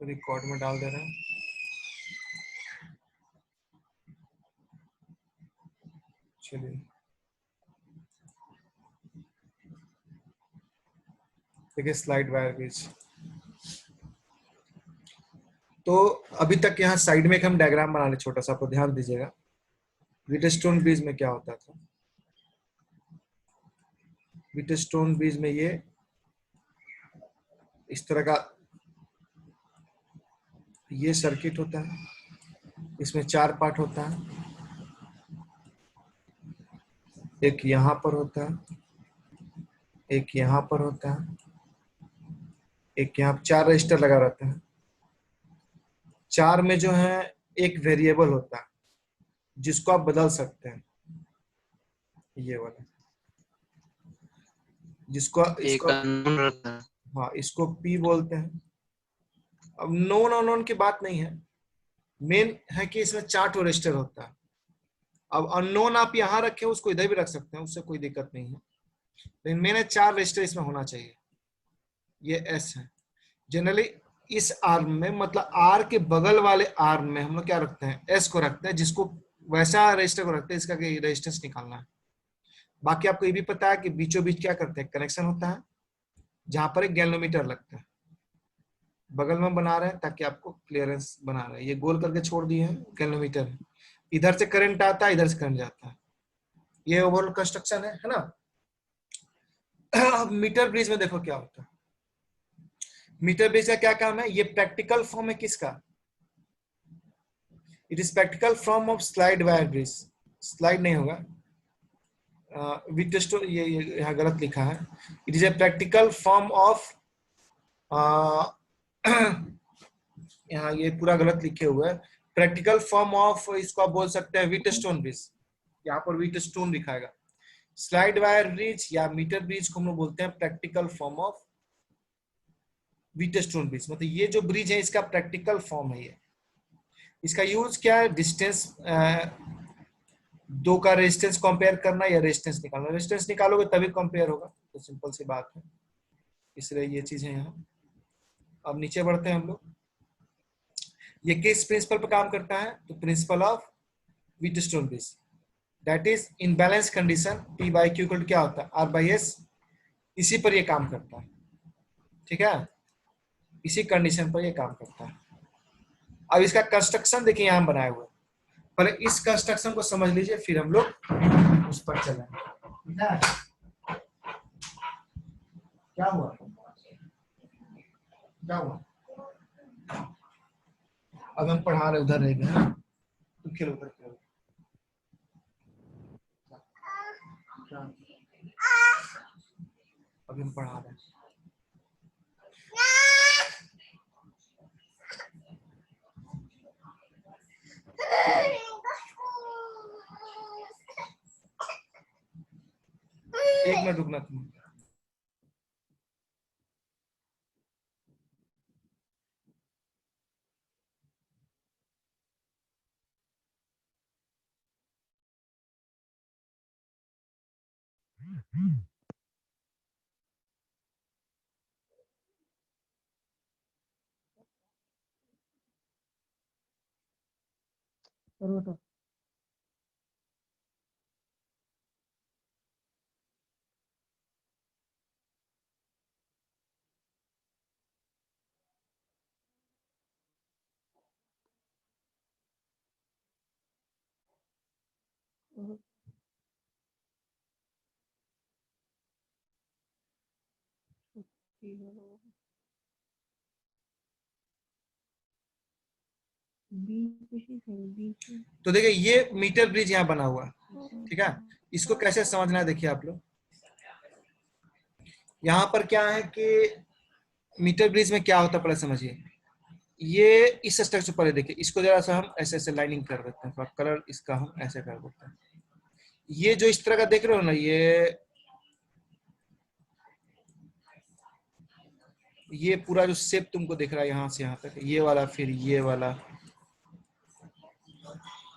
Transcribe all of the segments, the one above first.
Record में डाल दे रहे हैं। चलिए देखिए स्लाइड वायर ब्रिज। तो अभी तक यहाँ साइड में एक हम डायग्राम बना ले छोटा सा, आपको ध्यान दीजिएगा। व्हीटस्टोन ब्रिज में क्या होता था? व्हीटस्टोन ब्रिज में ये इस तरह का ये सर्किट होता है, इसमें 4 पार्ट होता है। एक यहाँ पर होता है, एक यहाँ पर होता है, एक यहाँ 4 रजिस्टर लगा रहता है। 4 में जो है एक वेरिएबल होता है जिसको आप बदल सकते हैं, ये वाला, जिसको इसको हाँ इसको P बोलते हैं। अब नोन अननोन की बात नहीं है, मेन है कि इसमें 4 रजिस्टर होता है। अब अननोन आप यहाँ रखें, उसको इधर भी रख सकते हैं, उससे कोई दिक्कत नहीं है, लेकिन मेन है 4 रजिस्टर इसमें होना चाहिए। ये S है। जनरली इस आर्म में, मतलब आर के बगल वाले आर्म में हम लोग क्या रखते हैं? S को रखते हैं, जिसको वैसा रजिस्टर को रखते हैं इसका रेजिस्टेंस निकालना है। बाकी आपको ये भी पता है कि बीचों बीच क्या करते हैं? कनेक्शन होता है, जहां पर एक गैल्वेनोमीटर लगता है। बगल में बना रहे हैं ताकि आपको क्लियरेंस बना रहे हैं। ये गोल करके छोड़ दिए हैं, गैल्वेनोमीटर है। इधर से करंट आता है, इधर से करंट जाता है। ये ओवरऑल कंस्ट्रक्शन है ना। अब मीटर ब्रिज में देखो क्या होता है। मीटर ब्रिज का क्या काम है? ये प्रैक्टिकल फॉर्म है किसका? It is practical form of slide wire bridge. Slide नहीं होगा, व्हीटस्टोन, ये यहाँ गलत लिखा है। It is a practical form of, यहाँ ये पूरा गलत लिखे हुए है। प्रैक्टिकल फॉर्म ऑफ, इसको आप बोल सकते हैं व्हीटस्टोन ब्रिज। यहाँ पर व्हीटस्टोन दिखाएगा। स्लाइड वायर ब्रिज या मीटर ब्रिज को हम लोग बोलते हैं practical form of Wheatstone bridge. मतलब ये जो ब्रिज है इसका प्रैक्टिकल फॉर्म है ये। इसका यूज क्या है? डिस्टेंस, दो का रेजिस्टेंस कंपेयर करना या रेजिस्टेंस निकालना। रेजिस्टेंस निकालोगे तभी कंपेयर होगा, तो सिंपल सी बात है, इसलिए ये चीज है यहाँ। अब नीचे बढ़ते हैं हम लोग। ये किस प्रिंसिपल पर काम करता है? तो principle of Wheatstone bridge, that is in balance condition P by Q क्या होता है? R by S। इसी पर ये काम करता है, ठीक है, इसी कंडीशन पर ये काम करता है। अब इसका कंस्ट्रक्शन देखिए यहाँ बनाए हुए, पहले इस कंस्ट्रक्शन को समझ लीजिए, फिर हम लोग उस पर चलेंगे। क्या हुआ? क्या हुआ? अब हम पढ़ा रहे, उधर रह गए, तुम खेलो उधर खेलो। अभी हम पढ़ा रहे हैं। एक मिनट रुकना तुम। तो देखिए ये मीटर ब्रिज यहाँ बना हुआ है, ठीक है। इसको कैसे समझना है देखिए आप लोग। यहाँ पर क्या है कि मीटर ब्रिज में क्या होता है पहले समझिए। ये इस स्ट्रक्चर पर देखिए, इसको जरा सा हम ऐसे ऐसे लाइनिंग कर देते हैं, कलर इसका हम ऐसे कर देते हैं। ये जो इस तरह का देख रहे हो ना, ये पूरा जो शेप तुमको दिख रहा है यहाँ से यहाँ तक, ये वाला, फिर ये वाला,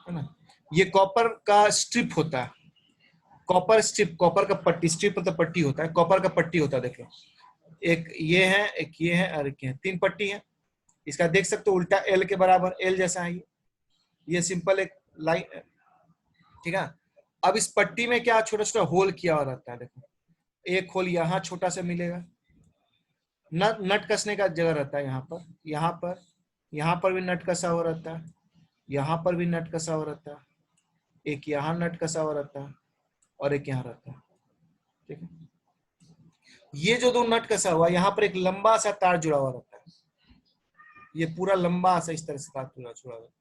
है ना। ये कॉपर का स्ट्रिप होता है, कॉपर स्ट्रिप, कॉपर का पट्टी, स्ट्रिप मतलब पट्टी होता है, कॉपर का पट्टी होता है। देखो एक ये है, एक ये है और एक ये है, 3 पट्टी है। इसका देख सकते हो उल्टा एल के बराबर, एल जैसा है ये सिंपल एक लाइन, ठीक है। अब इस पट्टी में क्या छोटा छोटा होल किया हुआ रहता है, देखो एक होल यहाँ छोटा सा मिलेगा, नट कसने का जगह रहता है यहाँ पर, यहाँ पर भी नट कसा हुआ रहता है, यहाँ पर भी नट कसा हुआ रहता है, एक यहाँ नट कसा हुआ रहता है और एक यहाँ रहता है, ठीक है। ये जो दो नट कसा हुआ, यहाँ पर एक लंबा सा तार जुड़ा हुआ रहता है, ये पूरा लंबा सा इस तरह से तार जुड़ा हुआ रहता है।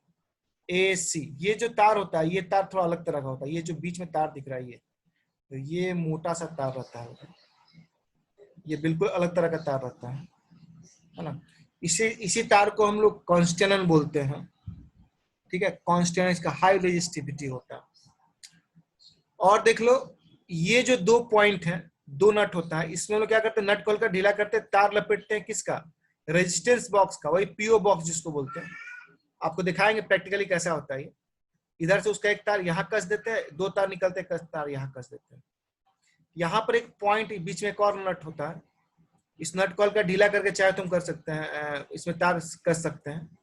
ए सी, ये जो तार होता है, ये तार थोड़ा अलग तरह का होता है, ये जो बीच में तार दिख रहा है तो ये मोटा सा तार रहता है, ये बिल्कुल अलग तरह का तार रहता है ना। इसी तार को हम लोग कॉन्स्टेलन बोलते हैं, ठीक है। कॉन्स्टेलन इसका हाई रेजिस्टिविटी होता है। और देख लो ये जो दो पॉइंट है, दो नट होता है, इसमें लोग क्या करते हैं, नट खोलकर ढीला करते हैं, तार लपेटते हैं किसका, रेजिस्टेंस बॉक्स का, वही पीओ बॉक्स जिसको बोलते हैं। आपको दिखाएंगे प्रैक्टिकली कैसा होता है। इधर से उसका एक तार यहाँ कस देते हैं, दो तार निकलते हैं, तार यहाँ कस देते हैं। यहाँ पर एक पॉइंट बीच में एक और नट होता है, इस नट कॉल का ढीला करके चाहे तुम कर सकते हैं, इसमें तार कस सकते हैं।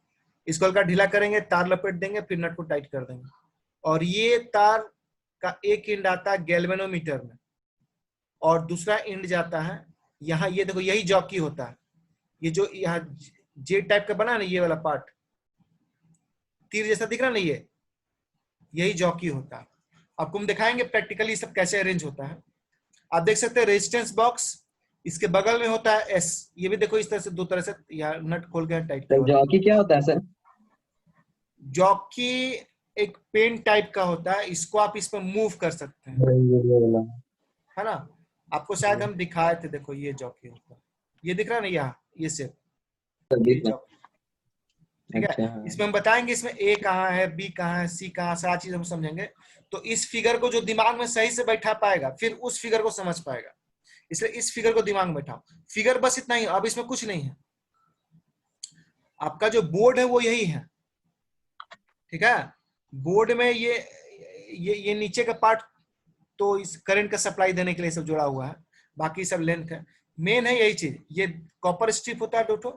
इस कॉल का ढीला करेंगे, तार लपेट देंगे, फिर नट को टाइट कर देंगे। और ये तार का एक एंड आता है गैल्वेनोमीटर में और दूसरा एंड जाता है यहाँ, ये देखो यही जॉकी होता है, ये जो यहाँ जे टाइप का बना ना, ये वाला पार्ट तीर जैसा दिख रहा ना, ये यही जॉकी होता है। आपको हम दिखाएंगे प्रैक्टिकली सब कैसे अरेंज होता है। आप देख सकते हैं रेजिस्टेंस बॉक्स, इसके बगल में होता है एस, ये भी देखो इस तरह से दो तरह से यहाँ नट खोल के टाइट किया। जॉकी क्या होता है सर? जॉकी एक पेन टाइप का होता है, इसको आप इस पर मूव कर सकते हैं, है ना। आपको शायद हम दिखाए थे, देखो ये जॉकी होता है, ये दिख रहा है ना यहाँ, ये सेप, ये जॉकी, ठीक है। इसमें हम बताएंगे इसमें ए कहाँ है, बी कहाँ है, सी कहाँ, सारा चीज हम समझेंगे। तो इस फिगर को जो दिमाग में सही से बैठा पाएगा फिर उस फिगर को समझ पाएगा, इसलिए इस फिगर को दिमाग में बैठाओ। फिगर बस इतना ही, अब इसमें कुछ नहीं है, आपका जो बोर्ड है वो यही है, ठीक है। बोर्ड में ये नीचे का पार्ट तो इस करंट का सप्लाई देने के लिए सब जुड़ा हुआ है, बाकी सब लेंथ है, मेन है यही चीज। ये कॉपर स्ट्रिप होता है दो ठो,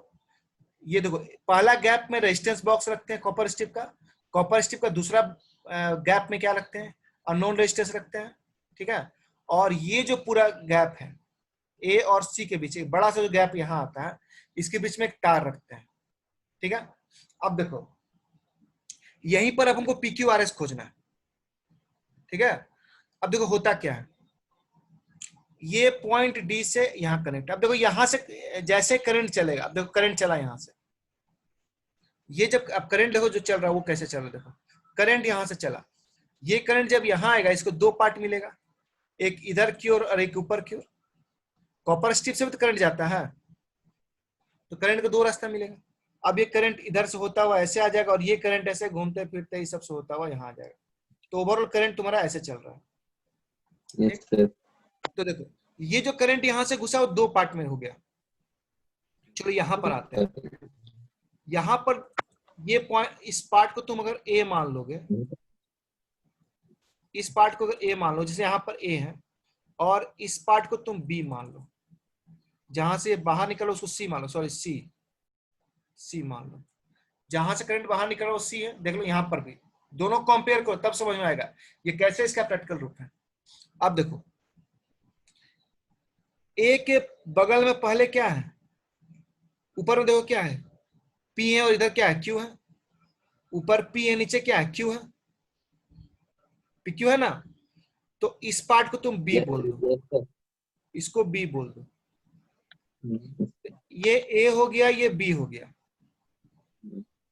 ये देखो पहला गैप में रेजिस्टेंस बॉक्स रखते हैं कॉपर स्ट्रिप का, कॉपर स्ट्रिप का दूसरा गैप में क्या रखते हैं, अननोन रेजिस्टेंस रखते हैं, ठीक है। और ये जो पूरा गैप है ए और सी के बीच, एक बड़ा सा जो गैप यहाँ आता है, इसके बीच में एक तार रखते हैं, ठीक है। अब देखो यहीं पर अब हमको PQRS खोजना है, ठीक है। अब देखो होता क्या है, ये पॉइंट डी से यहाँ कनेक्ट, अब देखो यहां से जैसे करंट चलेगा, अब देखो करंट चला यहां से, ये जब अब करंट देखो जो चल रहा है वो कैसे चल रहा है, देखो करंट यहां से चला, ये करंट जब यहां आएगा इसको दो पार्ट मिलेगा, एक इधर की ओर और एक ऊपर की ओर। कॉपर स्ट्रिप से भी तो करंट जाता है, तो करंट का दो रास्ता मिलेगा। अब ये करंट इधर से होता हुआ ऐसे आ जाएगा और ये करंट ऐसे घूमते फिरते इस सब से होता हुआ यहाँ आ जाएगा, तो ओवरऑल करंट तुम्हारा ऐसे चल रहा है। yes, तो देखो ये जो करंट यहाँ से घुसा वो दो पार्ट में हो गया। चलो यहाँ पर आते हैं, यहाँ पर ये पॉइंट, इस पार्ट को तुम अगर ए मान लोगे, इस पार्ट को अगर ए मान लो, जैसे यहाँ पर ए है, और इस पार्ट को तुम बी मान लो, जहां से बाहर निकलो उसको सी मान लो, सॉरी सी मान लो, जहां से करंट बाहर निकल रहा है सी है। देख लो यहाँ पर भी, दोनों कंपेयर करो तब समझ में आएगा ये कैसे इसका प्रैक्टिकल रूप है। अब देखो ए के बगल में पहले क्या है, ऊपर में देखो क्या है, पी है और इधर क्या है, क्यू है। ऊपर पी है, नीचे क्या है, क्यू है, पी क्यू है ना। तो इस पार्ट को तुम बी बोल दो, इसको बी बोल दो, ये ए हो गया, ये बी हो गया,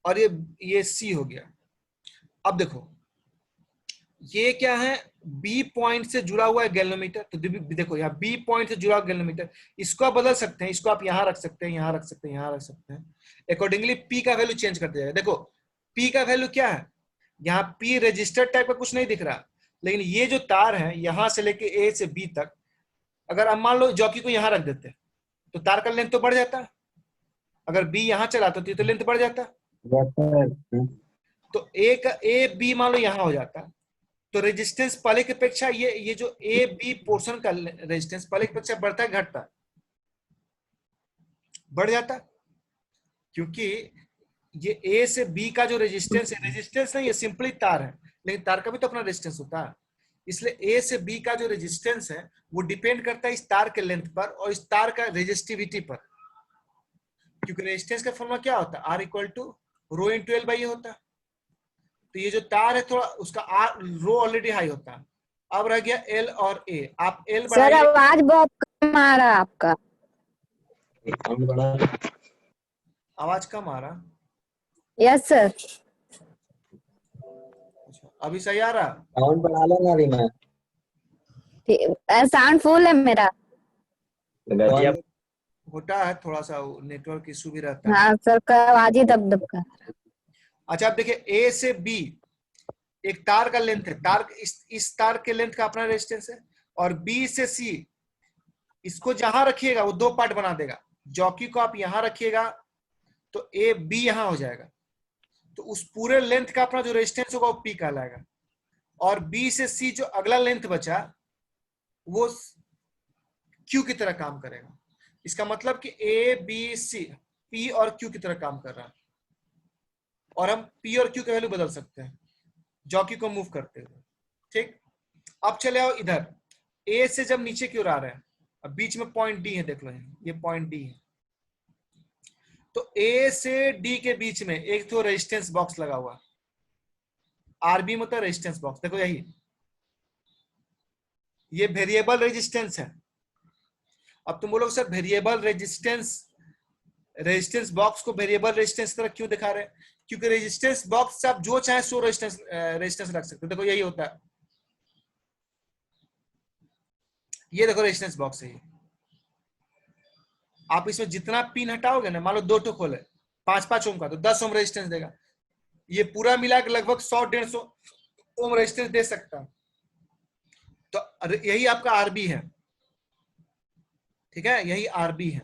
और ये सी हो गया। अब देखो ये क्या है, बी पॉइंट से जुड़ा हुआ है गैल्वेनोमीटर, तो देखो यहाँ बी पॉइंट से जुड़ा हुआ गैल्वेनोमीटर, इसको आप बदल सकते हैं, इसको आप यहाँ रख सकते हैं, यहाँ रख सकते हैं, यहाँ रख सकते हैं, अकॉर्डिंगली पी का वैल्यू चेंज करते जाएगा। देखो पी का वैल्यू क्या है, यहाँ पी रजिस्टर्ड टाइप का कुछ नहीं दिख रहा, लेकिन ये जो तार है यहाँ से लेके ए से बी तक, अगर हम मान लो जॉकी को यहाँ रख देते तो तार का लेंथ तो बढ़ जाता, अगर बी यहाँ चला तो लेंथ बढ़ जाता, तो ए बी मान लो यहाँ हो जाता, तो रेजिस्टेंस पहले की अपेक्षा ये जो ए बी पोर्शन का रेजिस्टेंस पहले की अपेक्षा बढ़ता है घटता, बढ़ जाता। क्योंकि ये ए से बी का जो रेजिस्टेंस है, रेजिस्टेंस नहीं, ये सिंपली तार है, लेकिन तार का भी तो अपना रेजिस्टेंस होता है। इसलिए ए से बी का जो रेजिस्टेंस है वो डिपेंड करता है इस तार के लेंथ पर और इस तार का रेजिस्टिविटी पर। क्योंकि रेजिस्टेंस का फॉर्मूला क्या होता है, R equal to rho into L by A होता है। तो ये जो तार है थोड़ा उसका आर रो ऑलरेडी हाई होता है। अब रह गया एल और ए, आप एल सर बढ़ाइए। आवाज बहुत कम आ रहा है आपका। आवाज कम आ रहा? Yes sir. अच्छा, अभी सही आ रहा? साउंड बढ़ा लो ना रीमा। साउंड फुल है मेरा। होता है थोड़ा सा नेटवर्क इशू भी रहता है। हाँ सर का आवाज ही दब दब का। अच्छा आप देखिए, ए से बी एक तार का लेंथ है, तार इस तार के लेंथ का अपना रेजिस्टेंस है, और बी से सी इसको जहां रखिएगा वो दो पार्ट बना देगा। जॉकी को आप यहां रखिएगा तो ए बी यहां हो जाएगा, तो उस पूरे लेंथ का अपना जो रेजिस्टेंस होगा वो पी कहलाएगा। और बी से सी जो अगला लेंथ बचा वो क्यू की तरह काम करेगा। इसका मतलब कि ए बी सी पी और क्यू की तरह काम कर रहा है, और हम पी और क्यू की वैल्यू बदल सकते हैं जॉकी को मूव करते हुए। ठीक, अब चले आओ इधर, ए से जब नीचे की ओर आ रहे हैं, अब बीच में पॉइंट डी है, देख लो ये पॉइंट डी है, तो ए से डी के बीच में एक तो रेजिस्टेंस बॉक्स लगा हुआ, आरबी मतलब रेजिस्टेंस बॉक्स, देखो यही, ये वेरिएबल रेजिस्टेंस है। अब तुम बोलोगे सर वेरिएबल रेजिस्टेंस बॉक्स को वेरिएबल रेजिस्टेंस तरह क्यों दिखा रहे हैं? क्योंकि रेजिस्टेंस बॉक्स से आप जो चाहे सो रेजिस्टेंस रख सकते हो। देखो यही होता है, ये देखो रेजिस्टेंस बॉक्स है ये, आप इसमें जितना पिन हटाओगे ना, मान लो 2 ठो खोले 5-5 ओम का, तो 10 ओम रेजिस्टेंस देगा। ये पूरा मिला के लगभग 100-150 ओम रेजिस्टेंस दे सकता है। तो यही आपका आरबी है, ठीक है, यही आरबी है।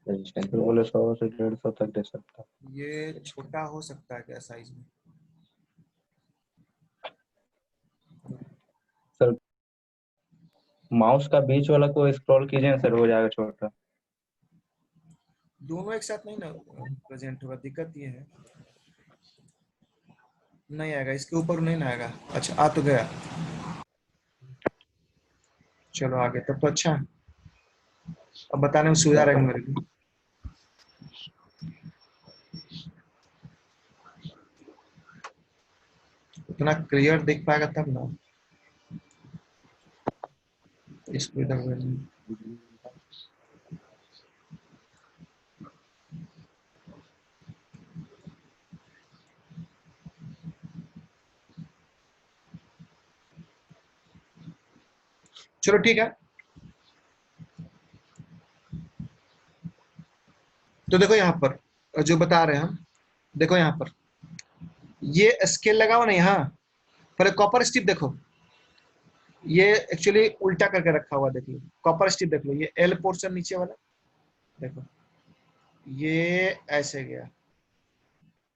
बोले 100 से 150 तक दे सकता। ये छोटा हो सकता है क्या साइज में? सर माउस का बीच वाला को स्क्रॉल कीजिए सर, हो जाएगा छोटा। दोनों एक साथ नहीं ना प्रेजेंट होगा, दिक्कत ये है, नहीं आएगा, इसके ऊपर नहीं ना आएगा। अच्छा आ तो गया, चलो आगे, तब तो अच्छा है, अब बताने में सुविधा रहेगा मेरे को। इतना क्लियर दिख पाएगा तब ना, इसको इधर चलो ठीक है। तो देखो यहाँ पर जो बता रहे हैं हम, देखो यहाँ पर ये स्केल लगाओ ना, यहाँ पहले कॉपर स्ट्रिप देखो, ये एक्चुअली उल्टा करके रखा हुआ, देख लो कॉपर स्ट्रिप देख लो, ये एल पोर्शन नीचे वाला देखो, ये ऐसे गया,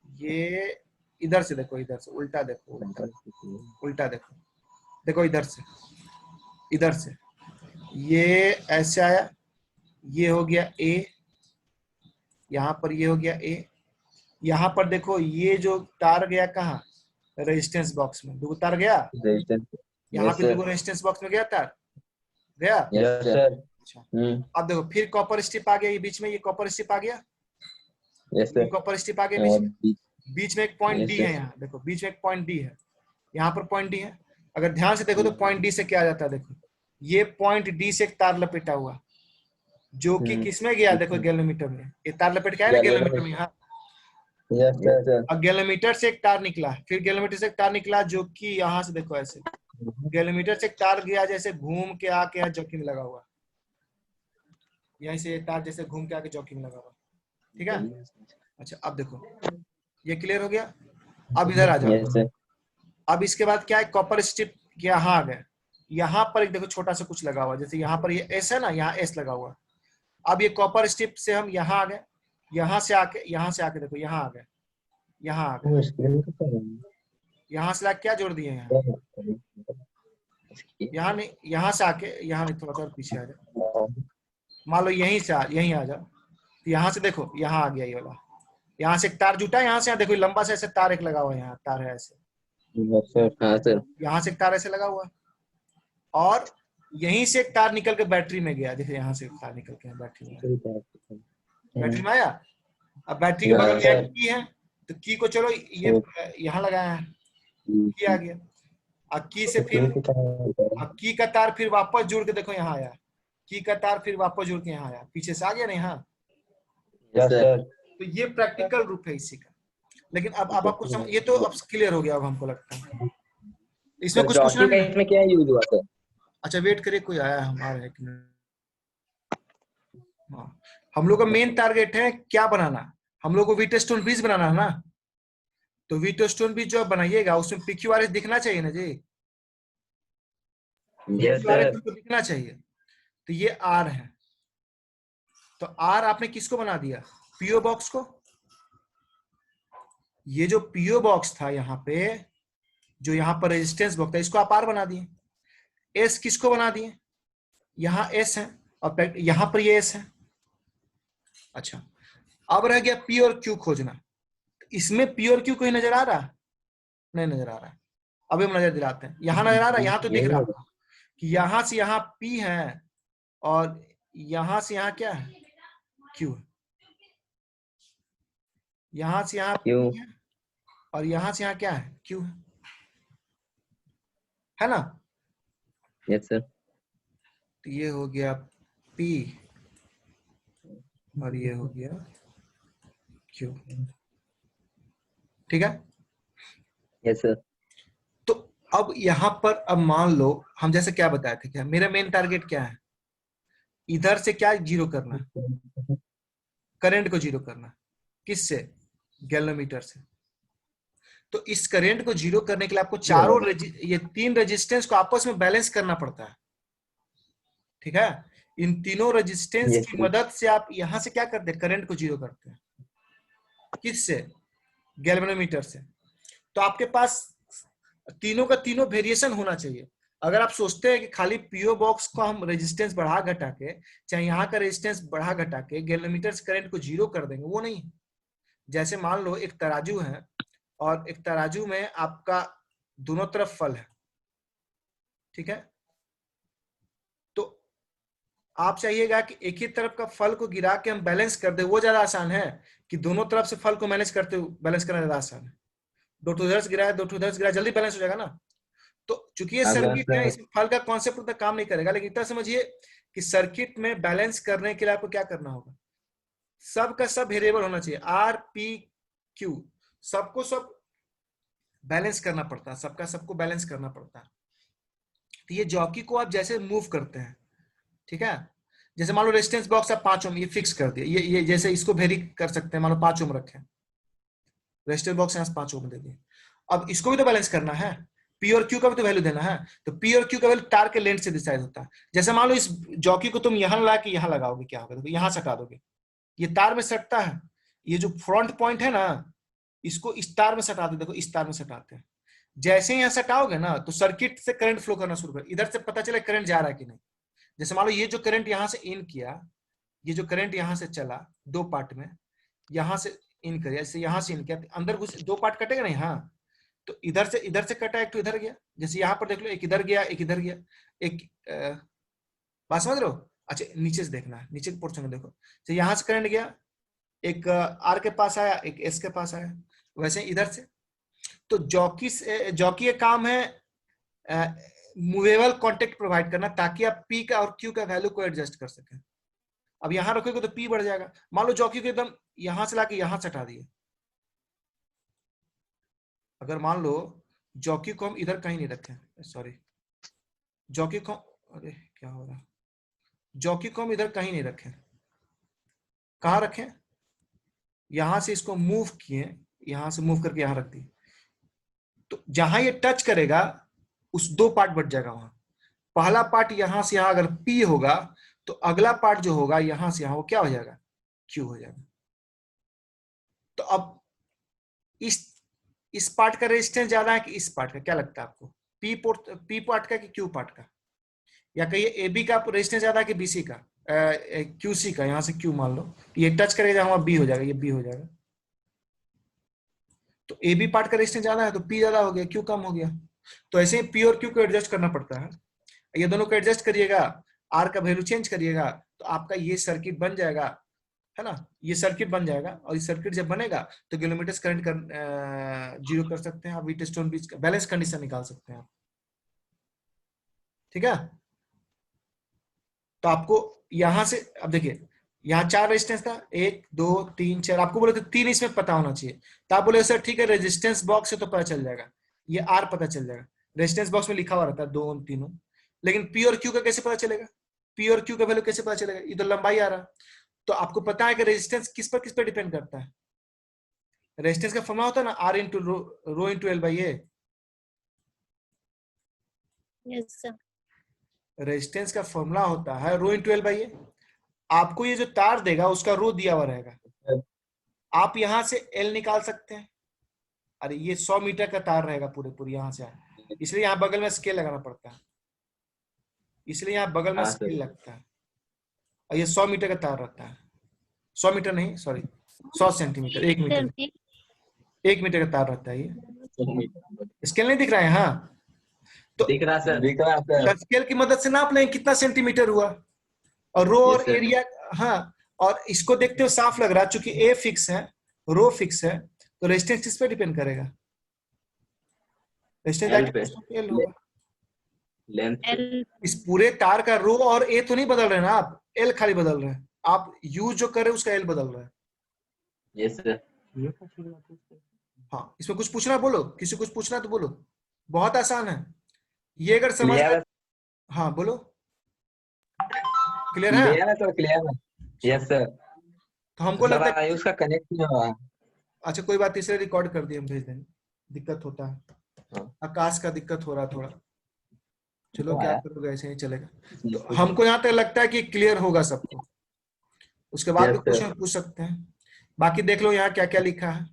ये इधर से देखो, इधर से उल्टा देखो, उल्टा देखो, देखो इधर से ये ऐसे आया, ये हो गया ए, यहाँ पर ये हो गया ए, यहाँ पर देखो ये जो तार गया कहाँ, रेजिस्टेंस बॉक्स में, दो तार गया यहाँ पे, देखो रेजिस्टेंस बॉक्स में गया तार, गया। Yes sir. अच्छा अब देखो फिर कॉपर स्ट्रिप आ गया, ये बीच में ये कॉपर स्ट्रिप आ गया, ये कॉपर स्ट्रिप आ गया बीच में, बीच में एक पॉइंट डी है, यहाँ देखो बीच में एक पॉइंट डी है, यहाँ पर पॉइंट डी है। अगर ध्यान से देखो तो पॉइंट डी से क्या आ जाता है, देखो ये पॉइंट डी से एक तार लपेटा हुआ, जो कि किसमें गया, देखो गैलोमीटर में, ये तार लपेट के आया ना गैलोमीटर में, यहाँ अब गैलोमीटर से एक तार निकला, फिर गैलोमीटर से एक तार निकला जो कि यहाँ से देखो ऐसे गैलोमीटर से एक तार गया, जैसे घूम के आके यहाँ जॉकी में लगा हुआ, यहीं से तार जैसे घूम के आके जॉकी में लगा हुआ, ठीक है। अच्छा अब देखो ये क्लियर हो गया। अब इधर आ जाओ, अब इसके बाद क्या है, कॉपर स्ट्रिप यहाँ आ गए, यहाँ पर एक देखो छोटा सा कुछ लगा हुआ, जैसे यहाँ पर ये एस है ना, यहाँ एस लगा हुआ। अब ये कॉपर स्ट्रिप से हम यहाँ आ गए, यहाँ से आके देखो यहाँ आ गए, यहाँ आ गए, यहाँ से लाके क्या जोड़ दिए, यहाँ यहाँ नहीं, यहाँ से आके, यहाँ नहीं, थोड़ा सा और पीछे आ जाओ। मान लो यहीं से यहीं आ जाओ, तो यहाँ से देखो, यहाँ आ गया ये वाला, यहाँ से एक तार जुटा है, यहाँ से, यहाँ देखो लंबा से ऐसे तार एक लगा हुआ है, यहाँ तार है ऐसे, हाँ सर। यहाँ से एक तार ऐसे लगा हुआ है, और यहीं से एक तार निकल के बैटरी में गया, देखो यहाँ से एक तार निकल के बैटरी में, बैटरी में आया। अब बैटरी के बगल में एक की है, तो की को चलो ये यहाँ लगाया है, की आ गया। अब की से फिर, अब की का तार फिर वापस जुड़ के देखो यहाँ आया, की का तार फिर वापस जुड़ के यहाँ आया, पीछे से आ गया ना यहाँ। तो ये प्रैक्टिकल रूप है इसी का। लेकिन अब आपको समझ, ये तो अब क्लियर हो गया अब हमको लगता है। इसमें कुछ पूछना नहीं? इसमें क्या यूज हुआ सर? अच्छा वेट करिए, कोई आया हमारे एक मिनट। हाँ, हम लोग का मेन टारगेट है क्या बनाना, हम लोग को वीटस्टोन ब्रिज बनाना है ना। तो वीटस्टोन ब्रिज जो आप बनाइएगा उसमें PQRS दिखना चाहिए ना जी, PQRS को दिखना चाहिए। तो ये R है, तो R आपने किसको बना दिया, PO बॉक्स को। ये जो PO बॉक्स था यहाँ पे, जो यहाँ पर रेजिस्टेंस बॉक्स था, इसको आप R बना दिए। S किसको बना दिए, यहाँ S है, और यहाँ पर ये S है। अच्छा, अब रह गया P और Q खोजना। इसमें P और Q कोई नजर आ रहा, नहीं नजर आ रहा है। अब हम नजर दिलाते हैं, यहाँ नजर आ रहा है, यहाँ तो दिख रहा है कि यहाँ से यहाँ P है, और यहाँ से यहाँ क्या है, Q है। यहाँ से यहाँ P है, और यहाँ से यहाँ क्या है, Q है ना। Yes sir. तो ये हो गया P और ये हो गया Q, ठीक है। Yes sir. तो अब यहाँ पर, अब मान लो हम जैसे क्या बताए थे, क्या मेरा मेन टारगेट क्या है, इधर से क्या जीरो करना, करंट को जीरो करना। किससे, गैल्वेनोमीटर से। तो इस करंट को जीरो करने के लिए आपको चारों ये 3 रेजिस्टेंस को आपस में बैलेंस करना पड़ता है, ठीक है। इन तीनों रेजिस्टेंस की मदद से आप यहां से क्या करते हैं, करंट को जीरो करते हैं। किससे, गैल्वेनोमीटर से। तो आपके पास तीनों का तीनों वेरिएशन होना चाहिए। अगर आप सोचते हैं कि खाली PO बॉक्स को हम रेजिस्टेंस बढ़ा घटा के, चाहे यहाँ का रेजिस्टेंस बढ़ा घटा के गैल्वेनोमीटर से करंट को जीरो कर देंगे, वो नहीं। जैसे मान लो एक तराजू है, और एक तराजू में आपका दोनों तरफ फल है, ठीक है। तो आप चाहिएगा कि एक ही तरफ का फल को गिरा के हम बैलेंस कर दे, वो ज्यादा आसान है कि दोनों तरफ से फल को मैनेज करते हुए बैलेंस करना ज्यादा आसान है। 2 उधर से गिराया, 2 उधर से गिराया, जल्दी बैलेंस हो जाएगा ना। तो चूंकि ये सर्किट है, इसमें फल का कॉन्सेप्ट उतना काम नहीं करेगा, लेकिन इतना समझिए कि सर्किट में बैलेंस करने के लिए आपको क्या करना होगा, सब का सब वेरिएबल होना चाहिए, R P Q, सबको सब बैलेंस करना पड़ता है, सबका सबको बैलेंस करना पड़ता है। तो ये जॉकी को आप जैसे मूव करते हैं, ठीक है। जैसे मान लो रेजिस्टेंस बॉक्स आप 5 ओम ये फिक्स कर दिए, ये जैसे इसको वेरी कर सकते हैं, मान लो 5 ओम रखें, रेजिस्टेंस बॉक्स यहाँ 5 ओम दे दिए। अब इसको भी तो बैलेंस करना है, P और Q का भी तो वैल्यू देना है। तो P और Q का वैल्यू तार के लेंथ से डिसाइड होता है। जैसे मान लो इस जॉकी को तुम यहाँ ला के यहाँ लगाओगे, क्या होगा, तो यहाँ सटा दोगे, ये तार में सटता है, ये जो फ्रंट पॉइंट है ना, इसको इस तार में सटा दो, देखो इस तार में सटाते हैं। जैसे ही यहाँ सटाओगे ना, तो सर्किट से करंट फ्लो करना शुरू कर, इधर से पता चले करंट जा रहा है कि नहीं। जैसे मान लो ये जो करंट यहाँ से इन किया, ये जो करंट यहाँ से चला 2 पार्ट में, यहाँ से इन किया, जैसे यहाँ से इन किया, अंदर घुस 2 पार्ट कटेगा नहीं, हाँ। तो इधर से कटा, एक तो इधर गया, जैसे यहाँ पर देख लो, एक इधर गया, एक इधर गया, एक बात समझ रहे हो। अच्छा नीचे से देखना है, नीचे के पोर्शन में देखो, तो यहाँ से करंट गया, एक R के पास आया, एक S के पास आया, वैसे इधर से। तो जॉकी का काम है मूवेबल कांटेक्ट प्रोवाइड करना, ताकि आप P का और Q का वैल्यू को एडजस्ट कर सकें। अब यहां रखोगे तो P बढ़ जाएगा। मान लो जॉकी को एकदम यहां से लाके यहां सटा दिए, अगर मान लो जॉकी को हम इधर कहीं नहीं रखें, सॉरी जॉकी को, अरे क्या हो रहा है, जॉकी को हम इधर कहीं नहीं रखें, कहां रखें, यहां से इसको मूव किए, यहां से मूव करके यहां रख दिए, तो जहां ये टच करेगा उस 2 पार्ट बढ़ जाएगा वहां। पहला पार्ट यहां से यहां अगर P होगा, तो अगला पार्ट जो होगा यहां से यहां, वो क्या हो जाएगा, Q हो जाएगा। तो अब इस पार्ट का रेजिस्टेंस ज्यादा है कि इस पार्ट का, क्या लगता है आपको, पी पार्ट का कि क्यू पार्ट का, या कहिए ए बी का रेजिस्टेंस ज्यादा है कि बी सी का, क्यू सी का, यहाँ से क्यू मान लो ये टच करेगा हमारा बी हो जाएगा, ये बी हो जाएगा। तो ए बी पार्ट का रेजिस्टेंस ज्यादा है तो पी ज्यादा हो गया, क्यू कम हो गया। तो ऐसे ही पी और क्यू को एडजस्ट करना पड़ता है। ये दोनों को एडजस्ट करिएगा, आर का वैल्यू चेंज करिएगा तो आपका ये सर्किट बन जाएगा, है ना, ये सर्किट बन जाएगा। और ये सर्किट जब बनेगा तो किलोमीटर करंट कर जीरो कर सकते हैं आप, व्हीटस्टोन ब्रिज का बैलेंस कंडीशन निकाल सकते हैं आप। ठीक है, तो आपको यहां से अब देखिए, यहाँ 4 रेजिस्टेंस था, 1 2 3 4, आपको बोले तो 3 इसमें पता होना चाहिए। तो आप बोले सर ठीक है रेजिस्टेंस बॉक्स से तो पता चल जाएगा, ये आर पता चल जाएगा, रेजिस्टेंस बॉक्स में लिखा हुआ रहता है 2 और 3। लेकिन पी और क्यू का कैसे पता चलेगा, पी और क्यू का वैल्यू कैसे पता चलेगा, ये तो लंबाई आ रहा। तो आपको पता है कि रेजिस्टेंस किस पर डिपेंड करता है। रेजिस्टेंस का फॉर्मूला होता है ना R into rho into L by A. Yes sir. Resistance का फॉर्मूला होता है rho into L by A. आपको ये जो तार देगा उसका रो दिया हुआ रहेगा, आप यहां से एल निकाल सकते हैं। अरे ये 100 मीटर का तार रहेगा पूरे यहां से, इसलिए यहाँ बगल में स्केल लगाना पड़ता है, इसलिए यहाँ बगल में स्केल लगता है। और ये 100 मीटर का तार रहता है, 100 मीटर नहीं सॉरी 100 सेंटीमीटर, 1 मीटर, 1 मीटर का तार रहता है। ये स्केल नहीं दिख रहा है, हाँ तो दिख रहा सर, दिख रहा सर। स्केल की मदद से नाप लें कितना सेंटीमीटर हुआ, और रो और एरिया। हाँ, और इसको देखते हो साफ लग रहा है, चूंकि ए फिक्स है रो फिक्स है तो रेजिस्टेंस किस पे डिपेंड करेगा, रेजिस्टेंस एल होगा। लेंथ इस पूरे तार का रो और ए तो नहीं बदल रहे ना आप, एल खाली बदल रहे हैं, आप यूज जो कर रहे हैं उसका एल बदल रहा है। Yes sir. हाँ, इसमें कुछ पूछना बोलो, किसी कुछ पूछना तो बोलो, बहुत आसान है ये, अगर समझ में। हाँ बोलो, क्लियर है? क्लियर है सर, क्लियर है। Yes sir. तो हमको लगता है उसका कनेक्ट नहीं हुआ। अच्छा कोई बात, तीसरे रिकॉर्ड कर दिए हम, भेज देंगे, दिक्कत होता है। हाँ। आकाश का दिक्कत हो रहा थोड़ा, चलो तो क्या आया। करोगे, ऐसे ही चलेगा। तो हमको यहाँ तक लगता है कि क्लियर होगा सबको, उसके बाद भी Yes, sir. क्वेश्चन पूछ सकते हैं। बाकी देख लो यहाँ क्या क्या लिखा है,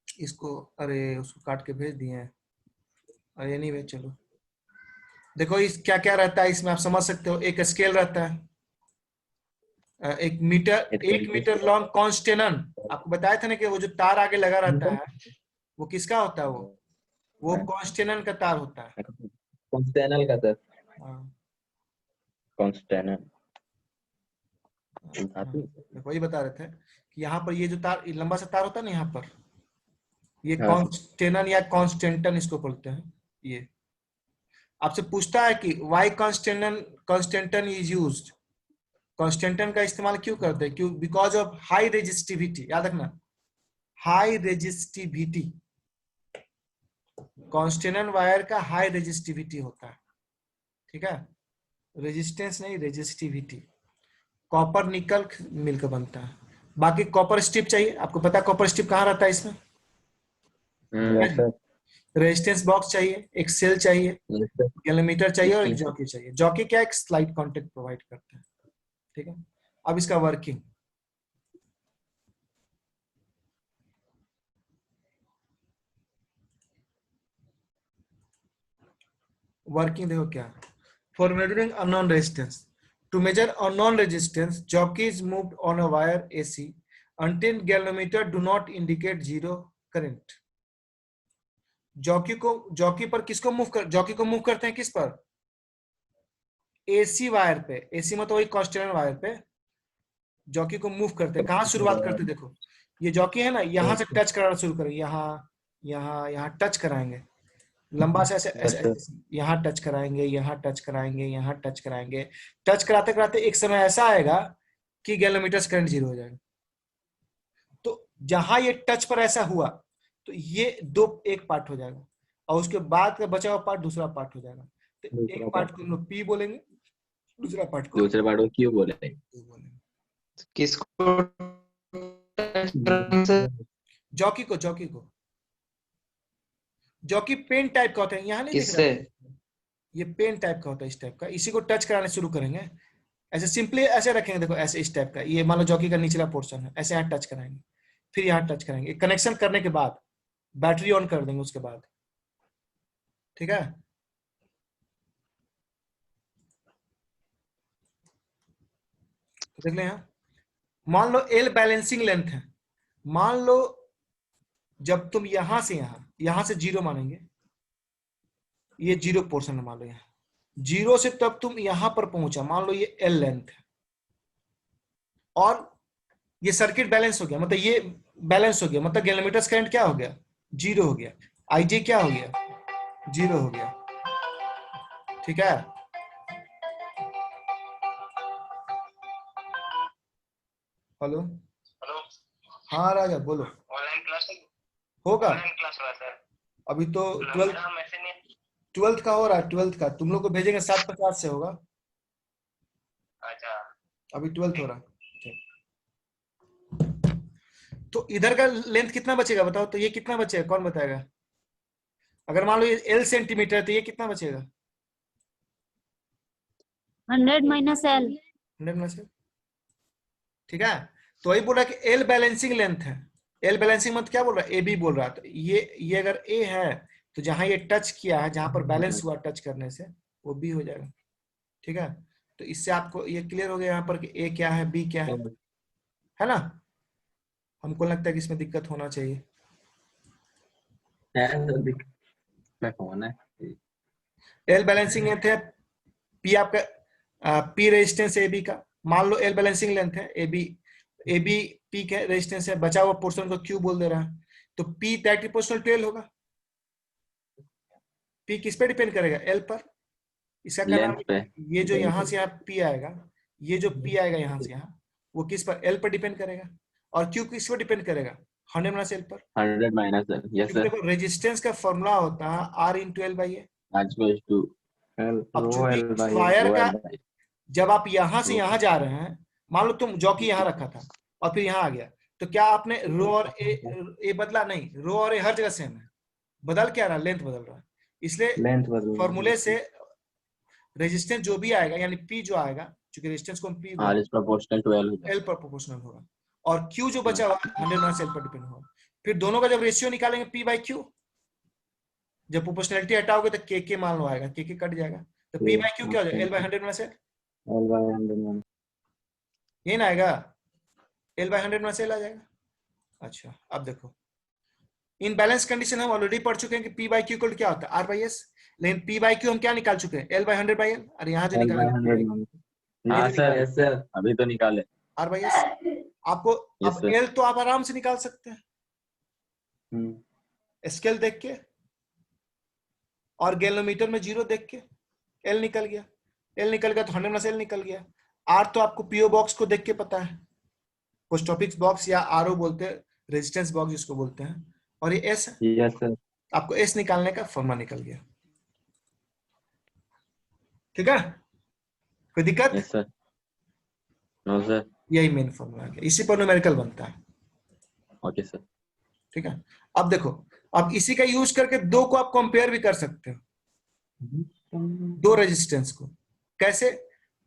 इसको अरे उसको काट के भेज दिए हैं, अरे नहीं भाई चलो देखो इस क्या क्या रहता है इसमें, आप समझ सकते हो। एक स्केल रहता है, एक मीटर, 1 मीटर लॉन्ग कॉन्स्टेनन, आपको बताया था ना कि वो जो तार आगे लगा रहता है वो किसका होता है, वो कॉन्स्टेनन का तार होता है। कॉन्स्टेनल का सर, हाँ कॉन्स्टेनल। देखो ये बता रहे थे कि यहाँ पर ये जो तार, ये लंबा सा तार होता है ना यहाँ पर, ये हाँ। कॉन्स्टेनन या कॉन्स्टेंटन इसको बोलते हैं। ये आपसे पूछता है कि why constantan is used, constantan का इस्तेमाल क्यों करते हैं, क्यों, बिकॉज ऑफ हाई रेजिस्टिविटी, याद रखना हाई रेजिस्टिविटी, कॉन्स्टेनन वायर का हाई रेजिस्टिविटी होता है। ठीक है, रेजिस्टेंस नहीं रेजिस्टिविटी। कॉपर निकल मिलकर बनता है। बाकी कॉपर स्ट्रिप चाहिए, आपको पता है कॉपर स्ट्रिप कहाँ रहता है इसमें, रेजिस्टेंस बॉक्स चाहिए, एक सेल चाहिए, गैलोमीटर चाहिए और एक जॉकी चाहिए। जॉकी क्या, एक स्लाइड कांटेक्ट प्रोवाइड करता है। ठीक है, अब इसका वर्किंग, देखो क्या, for measuring unknown resistance, to measure unknown resistance jockey is moved on a wire AC until galvanometer do not indicate zero current. Jockey पर किसको मूव कर, जॉकी को मूव करते हैं किस पर, एसी वायर पे, एसी मतलब वही कॉन्स्टेंट वायर पे जॉकी को मूव करते हैं। कहाँ शुरुआत करते हैं, देखो ये जॉकी है ना, यहाँ से टच कराना शुरू करेंगे, यहाँ टच कराएंगे, लंबा से ऐसे यहाँ टच कराएंगे, यहाँ टच कराएंगे, यहाँ टच कराएंगे, टच कराते कराते एक समय ऐसा आएगा कि गैलोमीटर करंट जीरो हो जाएगा। तो जहां ये टच पर ऐसा हुआ तो ये दो एक पार्ट हो जाएगा, और उसके बाद का बचा हुआ पार्ट दूसरा पार्ट हो जाएगा। तो एक पार्ट को हम लोग पी बोलेंगे, दूसरे पार्ट को क्यू बोलेंगे। किसको, जॉकी को जॉकी पेन टाइप का होता है, यहाँ नहीं दिख रहा है, ये पेन टाइप का होता है, इस टाइप का। इसी को टच कराने शुरू करेंगे, ऐसे सिंपली ऐसे रखेंगे, देखो ऐसे इस टाइप का, ये मान लो जॉकी का निचला पोर्शन है, ऐसे यहाँ टच कराएंगे, फिर यहाँ टच करेंगे, कनेक्शन करने के बाद बैटरी ऑन कर देंगे उसके बाद। ठीक है, देख ले यहाँ, मान लो एल बैलेंसिंग लेंथ है, मान लो जब तुम यहां से यहां से जीरो मानेंगे, ये जीरो पोर्शन है, मान लो यहाँ जीरो से तब तुम यहां पर पहुंचा, मान लो ये एल लेंथ है, और ये सर्किट बैलेंस हो गया, मतलब ये बैलेंस हो गया, मतलब गैलोमीटर्स करंट क्या हो गया, जीरो हो गया, आईजे क्या हो गया, जीरो हो गया। ठीक है, हेलो हेलो, हाँ राजा बोलो। ऑनलाइन क्लास होगा, ऑनलाइन क्लास हो रहा है सर। अभी तो मेरा नाम ऐसे नहीं। ट्वेल्थ का हो रहा है, ट्वेल्थ का तुम लोग को भेजेंगे 7:50 से होगा, अच्छा, अभी ट्वेल्थ हो रहा है। ठीक। तो इधर का लेंथ कितना बचेगा बताओ, तो ये कितना बचेगा, कौन बताएगा? अगर मान लो ये एल सेंटीमीटर है तो ये कितना बचेगा? 100 माइनस एल। 100 में से, ठीक है। तो वही बोल रहा है कि एल बैलेंसिंग लेंथ है, एल बैलेंसिंग मतलब क्या बोल रहा है, ए बी बोल रहा है, तो ये अगर ए है तो जहां ये टच किया है, जहां पर बैलेंस हुआ टच करने से, वो बी हो जाएगा। ठीक है, तो इससे आपको ये क्लियर हो गया यहाँ पर कि ए क्या है, बी क्या है ना? हमको लगता है कि इसमें दिक्कत होना चाहिए। कौन है? एल बैलेंसिंग लेंथ है, पी आपका पी रेजिस्टेंस ए बी का, मान लो एल बैलेंसिंग लेंथ है, ए बी पी का रेजिस्टेंस है, बचा हुआ पोर्शन को क्यू बोल दे रहा है, तो P that proportional to L होगा। पी किस पे डिपेंड करेगा, एल पर। इसका क्या नाम, लेंथ पे। ये जो यहाँ से यहाँ पी आएगा, ये जो पी आएगा यहाँ से यहाँ, वो किस पर, एल पर डिपेंड करेगा, और क्यू किस पर डिपेंड करेगा, 100 माइनस एल पर। 100 माइनस एल, यस क्योंकि सर। देखो रेजिस्टेंस का फॉर्मूला होता है R into L by A. Equals to L अब रो चूंकि एल बाई वायर रो का, एल बाई। जब आप यहां से यहां जा रहे हैं, मान लो तुम जॉकी यहां रखा था और फिर यहां आ गया, तो क्या आपने रो और ए बदला? नहीं, रो और ए हर जगह सेम है, बदल क्या रहा, लेंथ बदल रहा है। इसलिए लेंथ बदल फॉर्मूले से रेजिस्टेंस जो भी आएगा, यानी पी जो आएगा, चूंकि रेजिस्टेंस को हम पी आर इज बोलते प्रोपोर्शनल टू एल हो हैं, एल पर प्रोपोर्शनल होगा, और क्यू जो बचा हुआ 100 माइनस एल पर डिपेंड होगा। फिर दोनों का जब रेशियो निकालेंगे पी बाई क्यू, जब प्रोपोर्शनलिटी हटाओगे तो के मान लो आएगा, के कट जाएगा, तो पी बाई क्यू क्या हो जाएगा, L by 100 minus L, L by 100 ये ना आएगा, एल बाई 100 माइनस एल आ जाएगा। अच्छा, अब देखो, इन बैलेंस कंडीशन हम ऑलरेडी पढ़ चुके हैं कि पी बाई क्यू इक्वल क्या होता है, आर बाई एस, लेकिन पी बाई क्यू हम क्या निकाल चुके हैं, एल बाई 100 बाई एल, और यहाँ जो एल बाई निकालेंगे 100। हाँ सर, यस सर, अभी तो निकाले। R by S. आपको यस अब सर। एल तो आप आराम से निकाल सकते हैं, स्केल देख के और गैलोमीटर में जीरो देख के, एल निकल गया, एल निकल गया तो 100 माइनस एल निकल गया। आर तो आपको पीओ बॉक्स को देख के पता है, पोस्ट ऑफिस बॉक्स या आरओ बोलते हैं, रेजिस्टेंस बॉक्स जिसको बोलते हैं, और ये एस है, यस सर। आपको एस निकालने का फॉर्मूला निकल गया। ठीक है, कोई दिक्कत? Yes sir. No sir. यही मेन फॉर्मूला है, इसी पर न्यूमेरिकल बनता है। Okay sir. ठीक है, अब देखो, अब इसी का यूज करके दो को आप कंपेयर भी कर सकते हो, दो रेजिस्टेंस को। कैसे?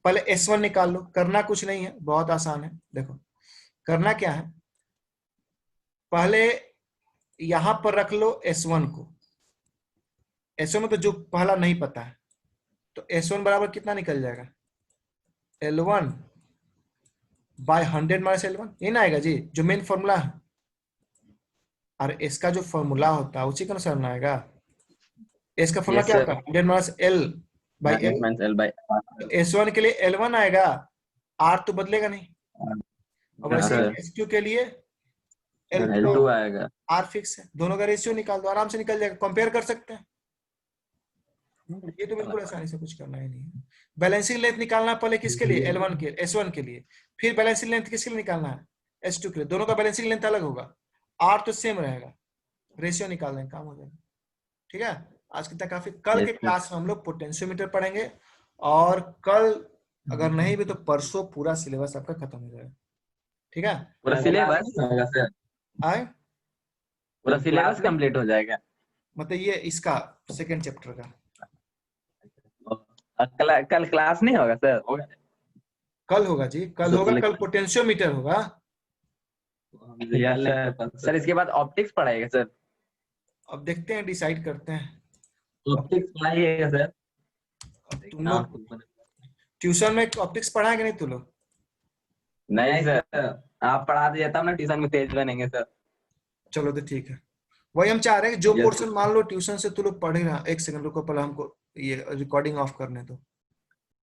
पहले S1 निकाल लो, करना कुछ नहीं है, बहुत आसान है। देखो करना क्या है, पहले यहां पर रख लो S1 को, S1 में तो जो पहला नहीं पता है, तो S1 बराबर कितना निकल जाएगा, L1 बाय 100 माइनस L1, ये ना आएगा जी, जो मेन फॉर्मूला है। और इसका जो फॉर्मूला होता है उसी के अनुसार ना आएगा। इसका फॉर्मूला क्या होता है, 100 minus L by L, 100 minus L by तो S1 के लिए L1 आएगा, R तो बदलेगा नहीं, और वैसे S2 के लिए L2 आएगा। R फिक्स है। दोनों का रेशियो निकाल दो, आराम से निकल जाएगा, कंपेयर कर सकते हैं। ये तो बिल्कुल आसानी से, कुछ करना ही नहीं है। बैलेंसिंग लेंथ निकालना पहले किसके लिए, L1 के, S1 के लिए, फिर बैलेंसिंग लेंथ किसके लिए निकालना है, S2 के लिए। दोनों का बैलेंसिंग लेंथ अलग होगा, R तो सेम रहेगा, रेशियो निकाल देंगे, काम हो जाएगा। ठीक है, आज की तक काफी। कल के क्लास में हम लोग पोटेंशियोमीटर पढ़ेंगे, और कल अगर नहीं भी तो परसों पूरा सिलेबस आपका खत्म हो जाएगा। ठीक है, पूरा सिलेबस होगा सर? आए पूरा सिलेबस कंप्लीट हो जाएगा? मतलब ये इसका सेकंड चैप्टर का कल क्लास नहीं होगा सर? होगा, कल होगा जी, कल होगा, कल पोटेंशियोमीटर होगा। सर इसके बाद ऑप्टिक्स पढ़ाएगा सर? अब देखते हैं, डिसाइड करते हैं। ऑप्टिक्स पढ़ाइएगा सर? तुम लोग ट्यूशन में ऑप्टिक्स पढ़ाएंगे नहीं तुम लोग? नहीं सर, आप पढ़ा दीजिए तब ना ट्यूशन में तेज बनेंगे सर। चलो तो ठीक है, वही हम चाह रहे हैं कि जो Yes, पोर्शन मान लो ट्यूशन से तू लोग पढ़े ना, एक सेकंड रुको, पहले हमको ये रिकॉर्डिंग ऑफ करने दो।